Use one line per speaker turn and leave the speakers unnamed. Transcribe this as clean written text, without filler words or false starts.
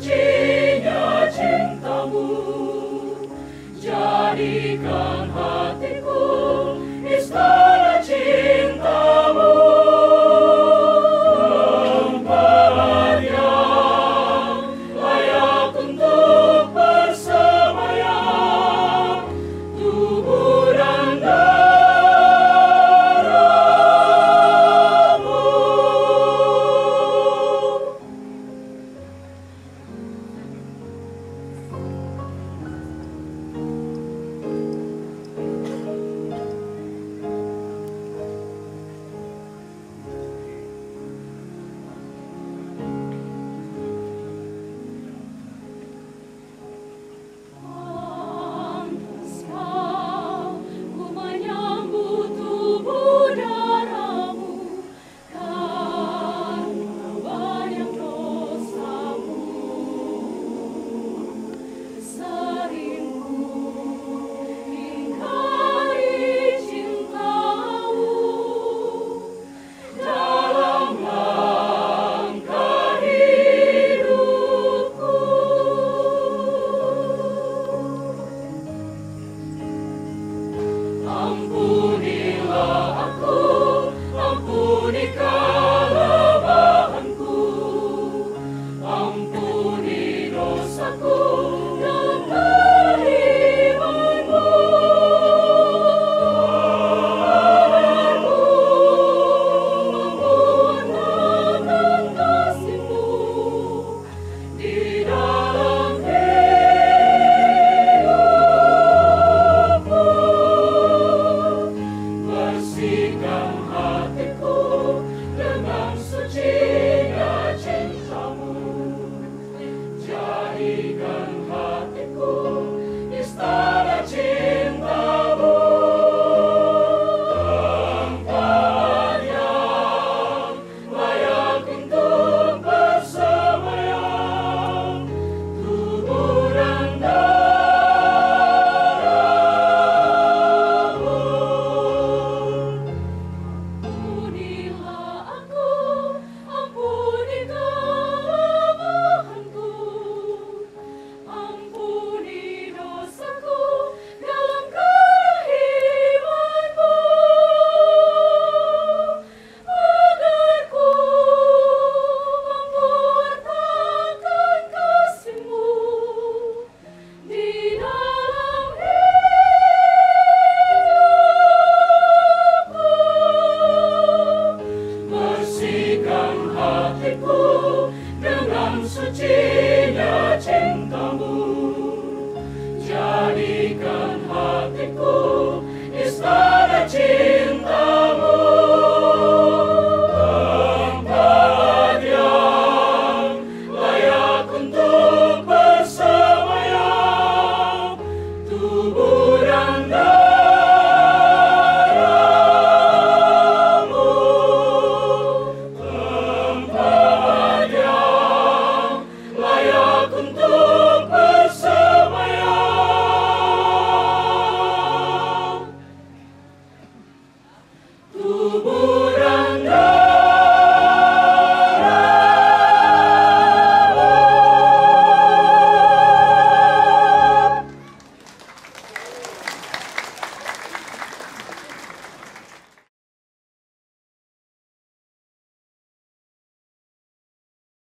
sucinya cintamu, jadikan hatiku istana cintamu, tempat yang layak untuk bersemayam, tubuh dan darahmu. Ampunilah aku, ampuni kelemahanku, ampuni dosaku dan keimanmu. Aku memohon kasih-Mu di dalam hidupku. Bersihkan hatiku dengan sucinya cintamu, jadikan hatiku istana cintamu, tempat yang layak untuk bersemayam, tubuh dan darahmu. Ampunilah aku, ampuni kelemahanku, ampuni dosaku dalam keimanmu, agar ku memberitakan kasih-Mu di dalam hidupku. Bersihkan hatiku dengan sucinya cintamu, jadikan hatiku istana cintamu, tempat yang layak untuk bersemayam, tubuh dan darahmu, tempat yang layak untuk